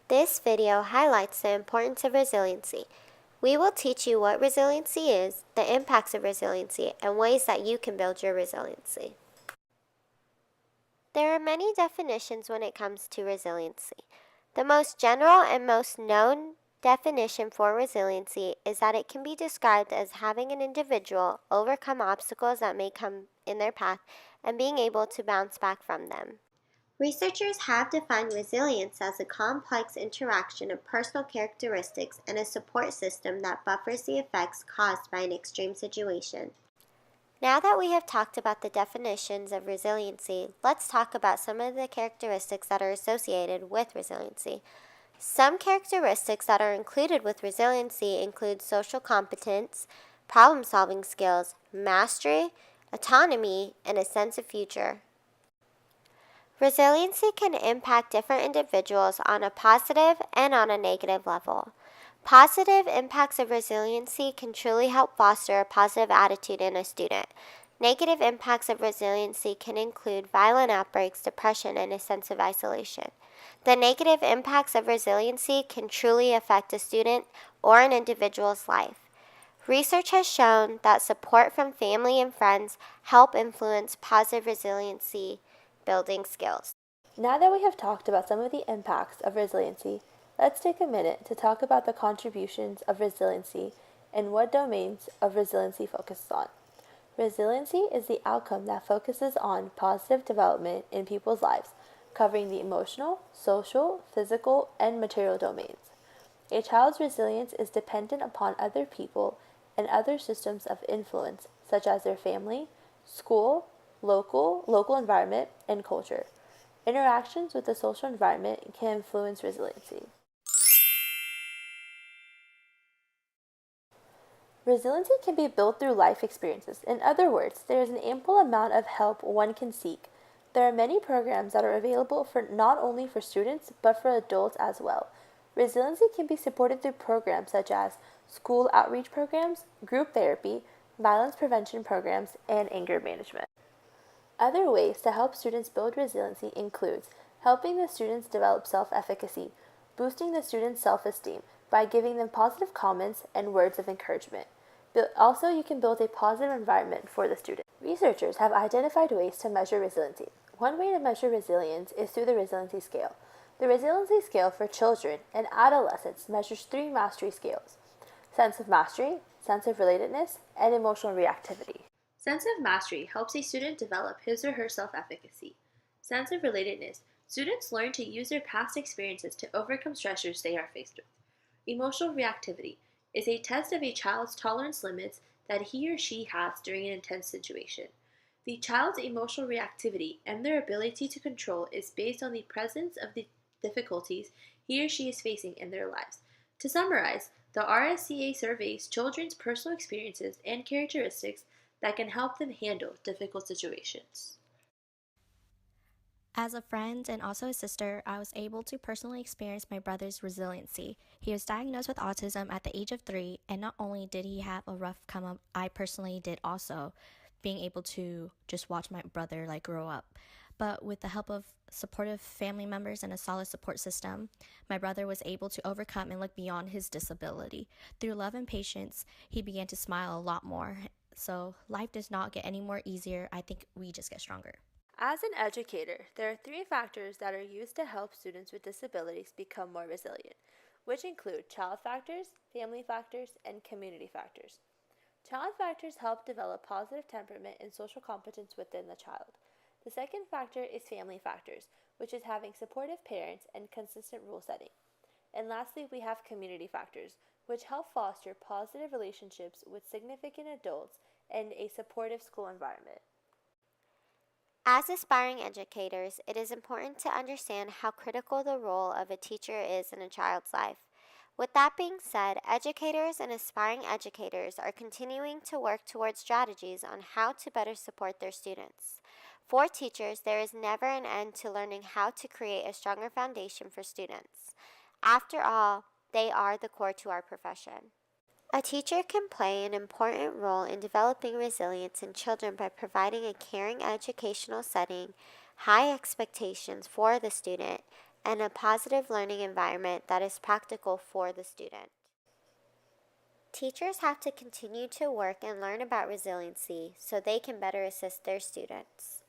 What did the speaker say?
This video highlights the importance of resiliency. We will teach you what resiliency is, the impacts of resiliency, and ways that you can build your resiliency. There are many definitions when it comes to resiliency. The most general and most known definition for resiliency is that it can be described as having an individual overcome obstacles that may come in their path and being able to bounce back from them. Researchers have defined resilience as a complex interaction of personal characteristics and a support system that buffers the effects caused by an extreme situation. Now that we have talked about the definitions of resiliency, let's talk about some of the characteristics that are associated with resiliency. Some characteristics that are included with resiliency include social competence, problem-solving skills, mastery, autonomy, and a sense of future. Resiliency can impact different individuals on a positive and on a negative level. Positive impacts of resiliency can truly help foster a positive attitude in a student. Negative impacts of resiliency can include violent outbreaks, depression, and a sense of isolation. The negative impacts of resiliency can truly affect a student or an individual's life. Research has shown that support from family and friends help influence positive resiliency building skills. Now that we have talked about some of the impacts of resiliency, let's take a minute to talk about the contributions of resiliency and what domains of resiliency focuses on. Resiliency is the outcome that focuses on positive development in people's lives, covering the emotional, social, physical, and material domains. A child's resilience is dependent upon other people and other systems of influence, such as their family, school, local environment, and culture. Interactions with the social environment can influence resiliency. Resiliency can be built through life experiences. In other words, there is an ample amount of help one can seek. There are many programs that are available for not only for students, but for adults as well. Resiliency can be supported through programs such as school outreach programs, group therapy, violence prevention programs, and anger management. Other ways to help students build resiliency includes helping the students develop self-efficacy, boosting the students' self-esteem by giving them positive comments and words of encouragement. Also, you can build a positive environment for the student. Researchers have identified ways to measure resiliency. One way to measure resilience is through the resiliency scale. The resiliency scale for children and adolescents measures 3 mastery scales: sense of mastery, sense of relatedness, and emotional reactivity. Sense of mastery helps a student develop his or her self-efficacy. Sense of relatedness: students learn to use their past experiences to overcome stressors they are faced with. Emotional reactivity is a test of a child's tolerance limits that he or she has during an intense situation. The child's emotional reactivity and their ability to control is based on the presence of the difficulties he or she is facing in their lives. To summarize, the RSCA surveys children's personal experiences and characteristics that can help them handle difficult situations. As a friend and also a sister, I was able to personally experience my brother's resiliency. He was diagnosed with autism at the age of 3, and not only did he have a rough come up, I personally did also, being able to just watch my brother grow up. But with the help of supportive family members and a solid support system, my brother was able to overcome and look beyond his disability. Through love and patience, he began to smile a lot more. So life does not get any more easier. I think we just get stronger. As an educator, there are 3 factors that are used to help students with disabilities become more resilient, which include child factors, family factors, and community factors. Child factors help develop positive temperament and social competence within the child. The second factor is family factors, which is having supportive parents and consistent rule setting. And lastly, we have community factors, which help foster positive relationships with significant adults and a supportive school environment. As aspiring educators, it is important to understand how critical the role of a teacher is in a child's life. With that being said, educators and aspiring educators are continuing to work towards strategies on how to better support their students. For teachers, there is never an end to learning how to create a stronger foundation for students. After all, they are the core to our profession. A teacher can play an important role in developing resilience in children by providing a caring educational setting, high expectations for the student, and a positive learning environment that is practical for the student. Teachers have to continue to work and learn about resiliency so they can better assist their students.